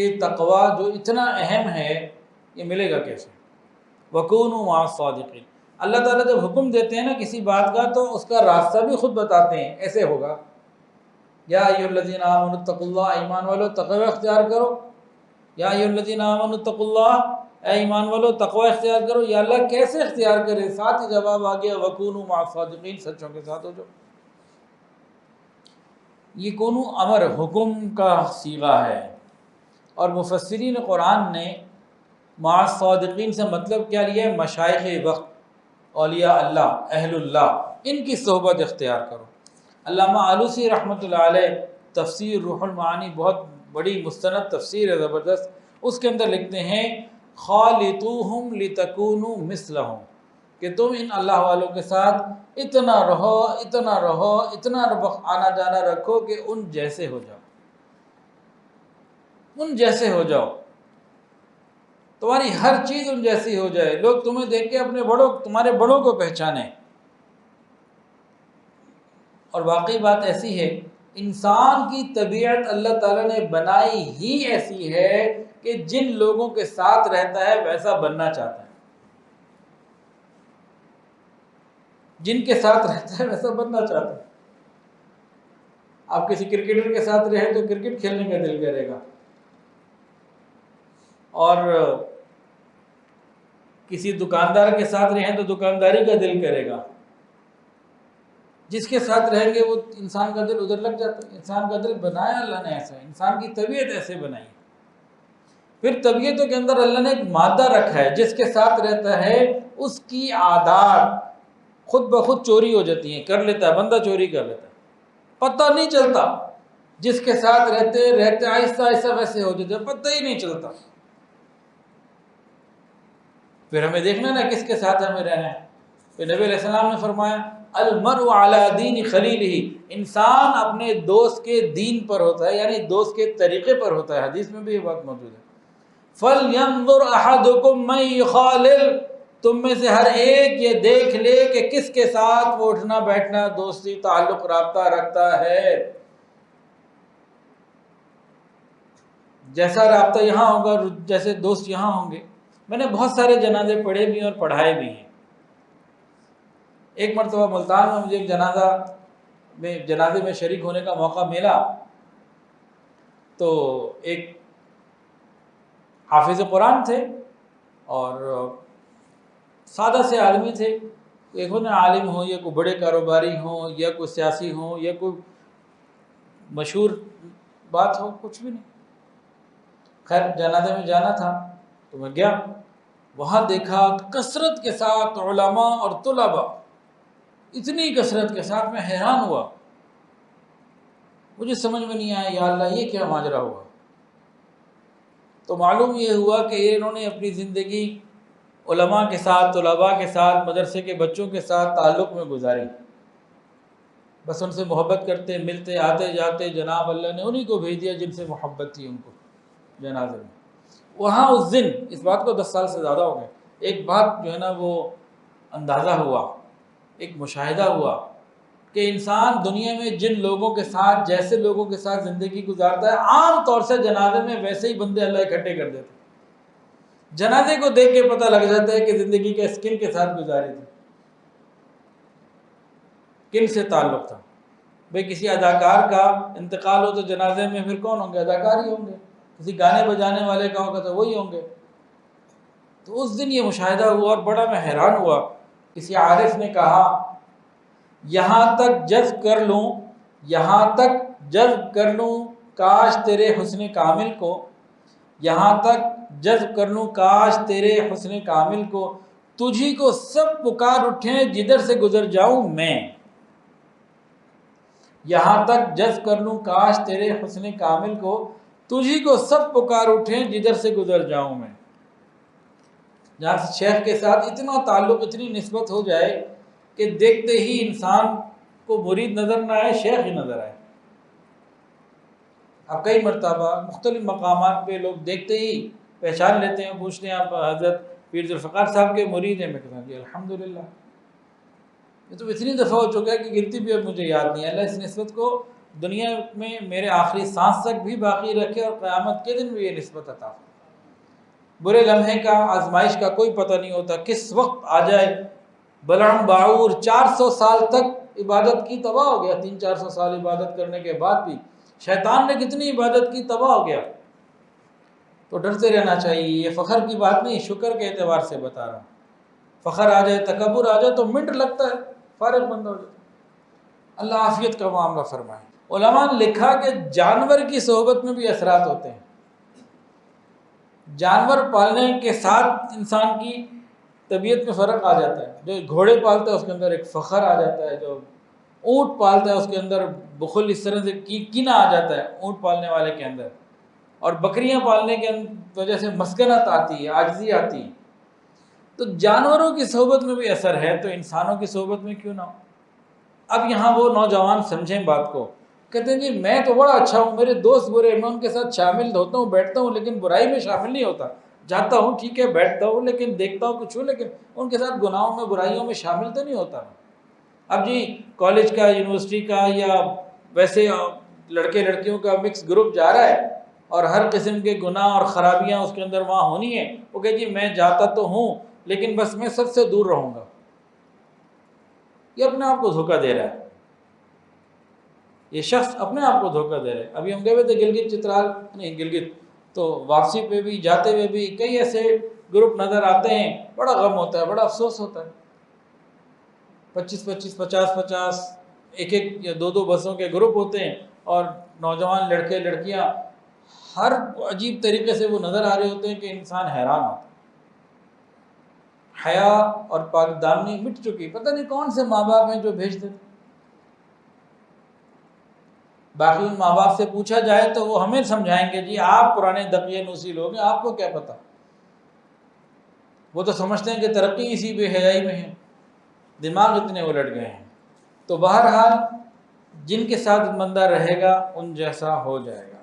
کہ تقوی جو اتنا اہم ہے یہ ملے گا کیسے؟ وَكُونُوا مَعَ الصَّادِقِينَ۔ اللہ تعالیٰ جب حکم دیتے ہیں نا کسی بات کا تو اس کا راستہ بھی خود بتاتے ہیں، ایسے ہوگا۔ یا ایھا الذین آمنوا اتقوا اللہ، ایمان والو تقوی اختیار کرو۔ یا ایھا الذین آمنوا اتقوا اللہ، اے ایمان والو تقوی اختیار کرو۔ یا اللہ کیسے اختیار کرے؟ ساتھ ہی جواب آ گیا وَكُونُوا مَعَ الصَّادِقِينَ، سچوں کے ساتھ ہو جاؤ۔ یہ کونو امر حکم کا صیغہ ہے، اور مفسرین قرآن نے مع الصادقین سے مطلب کیا لیا ہے؟ مشائخ وقت، اولیاء اللہ، اہل اللہ، ان کی صحبت اختیار کرو۔ علامہ آلوسی رحمۃ اللہ علیہ تفسیر روح المعانی بہت بڑی مستند تفسیر ہے، زبردست، اس کے اندر لکھتے ہیں خالطوہم لتکونوا مثلہم، کہ تم ان اللہ والوں کے ساتھ اتنا رہو اتنا آنا جانا رکھو کہ ان جیسے ہو جاؤ، ان جیسے ہو جاؤ، تمہاری ہر چیز ان جیسی ہو جائے، لوگ تمہیں دیکھ کے اپنے تمہارے بڑوں کو پہچانیں۔ اور واقعی بات ایسی ہے، انسان کی طبیعت اللہ تعالیٰ نے بنائی ہی ایسی ہے کہ جن لوگوں کے ساتھ رہتا ہے ویسا بننا چاہتا ہے، جن کے ساتھ رہتا ہے ویسا بننا چاہتا ہے۔ آپ کسی کرکٹر کے ساتھ رہے تو کرکٹ کھیلنے کا دل کرے گا، اور کسی دکاندار کے ساتھ رہیں تو دکانداری کا دل کرے گا۔ جس کے ساتھ رہیں گے وہ انسان کا دل ادھر لگ جاتا ہے۔ انسان کا دل بنایا اللہ نے ایسا ہے، انسان کی طبیعت ایسے بنائی ہے۔ پھر طبیعتوں کے اندر اللہ نے ایک مادہ رکھا ہے، جس کے ساتھ رہتا ہے اس کی عادات خود بخود چوری ہو جاتی ہیں، کر لیتا ہے بندہ، چوری کر لیتا ہے، پتہ نہیں چلتا۔ جس کے ساتھ رہتے رہتے آہستہ آہستہ ویسے ہو جاتے ہیں، پتہ ہی نہیں چلتا۔ پھر ہمیں دیکھنا نا کس کے ساتھ ہمیں رہنا ہے۔ پھر نبی علیہ السلام نے فرمایا المرء علی دین خلیلہ، انسان اپنے دوست کے دین پر ہوتا ہے، یعنی دوست کے طریقے پر ہوتا ہے۔ حدیث میں بھی یہ بات موجود ہے۔ فَلْيَنظُرْ أَحَدُكُمْ مَنْ يُخَالِلْ، تم میں سے ہر ایک یہ دیکھ لے کہ کس کے ساتھ وہ اٹھنا بیٹھنا، دوستی، تعلق، رابطہ رکھتا ہے۔ جیسا رابطہ یہاں ہوگا جیسے دوست یہاں ہوں گے۔ میں نے بہت سارے جنازے پڑھے بھی ہیں اور پڑھائے بھی ہیں۔ ایک مرتبہ ملتان میں مجھے ایک جنازے میں شریک ہونے کا موقع ملا، تو ایک حافظ قرآن تھے اور سادہ سے آدمی تھے، ایک ہونا عالم ہو یا کوئی بڑے کاروباری ہوں یا کوئی سیاسی ہوں یا کوئی مشہور بات ہو، کچھ بھی نہیں۔ خیر جنازے میں جانا تھا تو میں گیا، وہاں دیکھا کثرت کے ساتھ علماء اور طلباء، اتنی کثرت کے ساتھ میں حیران ہوا۔ مجھے سمجھ میں نہیں آیا، یا اللہ یہ کیا ماجرا ہوا؟ تو معلوم یہ ہوا کہ انہوں نے اپنی زندگی علماء کے ساتھ، طلباء کے ساتھ، مدرسے کے بچوں کے ساتھ تعلق میں گزاری، بس ان سے محبت کرتے، ملتے، آتے جاتے، جناب اللہ نے انہی کو بھیج دیا جن سے محبت تھی ان کو جنازے میں۔ وہاں اس دن، اس بات کو 10 سال سے زیادہ ہو گئے، ایک بات جو ہے نا وہ اندازہ ہوا، ایک مشاہدہ ہوا کہ انسان دنیا میں جن لوگوں کے ساتھ، جیسے لوگوں کے ساتھ زندگی گزارتا ہے، عام طور سے جنازے میں ویسے ہی بندے اللہ اکٹھے کر دیتے۔ جنازے کو دیکھ کے پتہ لگ جاتا ہے کہ زندگی کا کن کے ساتھ گزاری تھی، کن سے تعلق تھا۔ بھئی کسی اداکار کا انتقال ہو تو جنازے میں پھر کون ہوں گے؟ اداکار ہی ہوں گے۔ کسی گانے بجانے والے کا ہوگا تو وہی ہوں گے۔ تو اس دن یہ مشاہدہ ہوا اور بڑا میں حیران ہوا۔ کسی عارف نے کہا یہاں تک جذب کر لوں کاش تیرے حسن کامل کو، یہاں تک جذب کر لوں کاش تیرے حسن کامل کو، تجھی کو سب پکار اٹھیں جدھر سے گزر جاؤں میں۔ یہاں تک جذب کر لوں کاش تیرے حسن کامل کو، تجھی کو سب پکار اٹھیں جدھر سے گزر جاؤں میں۔ جہاں سے شیخ کے ساتھ اتنا تعلق، اتنی نسبت ہو جائے کہ دیکھتے ہی انسان کو مرید نظر نہ آئے، شیخ ہی نظر آئے۔ اب کئی مرتبہ مختلف مقامات پہ لوگ دیکھتے ہی پہچان لیتے ہیں، پوچھتے ہیں آپ حضرت پیر ذوالفقار صاحب کے مرید ہیں؟ میں کہتا ہوں جی الحمدللہ۔ یہ تو اتنی دفعہ ہو چکا ہے کہ گنتی بھی اب مجھے یاد نہیں ہے۔ اللہ اس نسبت کو دنیا میں میرے آخری سانس تک بھی باقی رکھے اور قیامت کے دن بھی یہ نسبت عطا فرمائے۔ برے لمحے کا، آزمائش کا کوئی پتہ نہیں ہوتا، کس وقت آ جائے۔ بلعم باعور 400 سال تک عبادت کی، تباہ ہو گیا۔ 300-400 سال عبادت کرنے کے بعد بھی شیطان نے کتنی عبادت کی، تباہ ہو گیا۔ تو ڈرتے رہنا چاہیے۔ یہ فخر کی بات نہیں، شکر کے اعتبار سے بتا رہا ہوں۔ فخر آ جائے، تکبر آ جائے تو منٹ لگتا ہے، فارغ بندہ ہو جائے۔ اللہ عافیت کا معاملہ فرمائے۔ علماء نے لکھا کہ جانور کی صحبت میں بھی اثرات ہوتے ہیں۔ جانور پالنے کے ساتھ انسان کی طبیعت میں فرق آ جاتا ہے۔ جو گھوڑے پالتا ہے اس کے اندر ایک فخر آ جاتا ہے، جو اونٹ پالتا ہے اس کے اندر بخل، اس طرح سے کینہ آ جاتا ہے اونٹ پالنے والے کے اندر، اور بکریاں پالنے کی وجہ سے مسکنت آتی ہے، عاجزی آتی ہے۔ تو جانوروں کی صحبت میں بھی اثر ہے، تو انسانوں کی صحبت میں کیوں نہ ہو؟ اب یہاں وہ نوجوان سمجھیں بات کو، کہتے ہیں جی میں تو بڑا اچھا ہوں، میرے دوست برے، میں ان کے ساتھ شامل ہوتا ہوں، بیٹھتا ہوں، لیکن برائی میں شامل نہیں ہوتا۔ جاتا ہوں ٹھیک ہے، بیٹھتا ہوں، لیکن دیکھتا ہوں کچھ ہوں، لیکن ان کے ساتھ گناہوں میں، برائیوں میں شامل تو نہیں ہوتا۔ اب جی کالج کا، یونیورسٹی کا، یا ویسے لڑکے لڑکیوں کا مکس گروپ جا رہا ہے اور ہر قسم کے گناہ اور خرابیاں اس کے اندر وہاں ہونی ہیں، وہ کہ جی میں جاتا تو ہوں لیکن بس میں سب سے دور رہوں گا۔ یہ اپنے آپ کو دھوکہ دے رہا ہے، یہ شخص اپنے آپ کو دھوکہ دے رہا ہے۔ ابھی ہم گئے ہوئے تھے گلگت چترال، نہیں گلگت، تو واپسی پہ بھی، جاتے ہوئے بھی کئی ایسے گروپ نظر آتے ہیں، بڑا غم ہوتا ہے، بڑا افسوس ہوتا ہے۔ 25-25، 50-50، ایک یا دو بسوں کے گروپ ہوتے ہیں، اور نوجوان لڑکے لڑکیاں ہر عجیب طریقے سے وہ نظر آ رہے ہوتے ہیں کہ انسان حیران ہوتا ہے۔ حیا اور پاک دامنی مٹ چکی، پتہ نہیں کون سے ماں باپ ہیں جو بھیج دیتے۔ باقی ان ماں باپ سے پوچھا جائے تو وہ ہمیں سمجھائیں گے جی آپ پرانے دقیے نوسی لوگ ہیں، آپ کو کیا پتہ۔ وہ تو سمجھتے ہیں کہ ترقی اسی بے حیائی میں ہے، دماغ اتنے الٹ گئے ہیں۔ تو بہرحال جن کے ساتھ بندہ رہے گا ان جیسا ہو جائے گا۔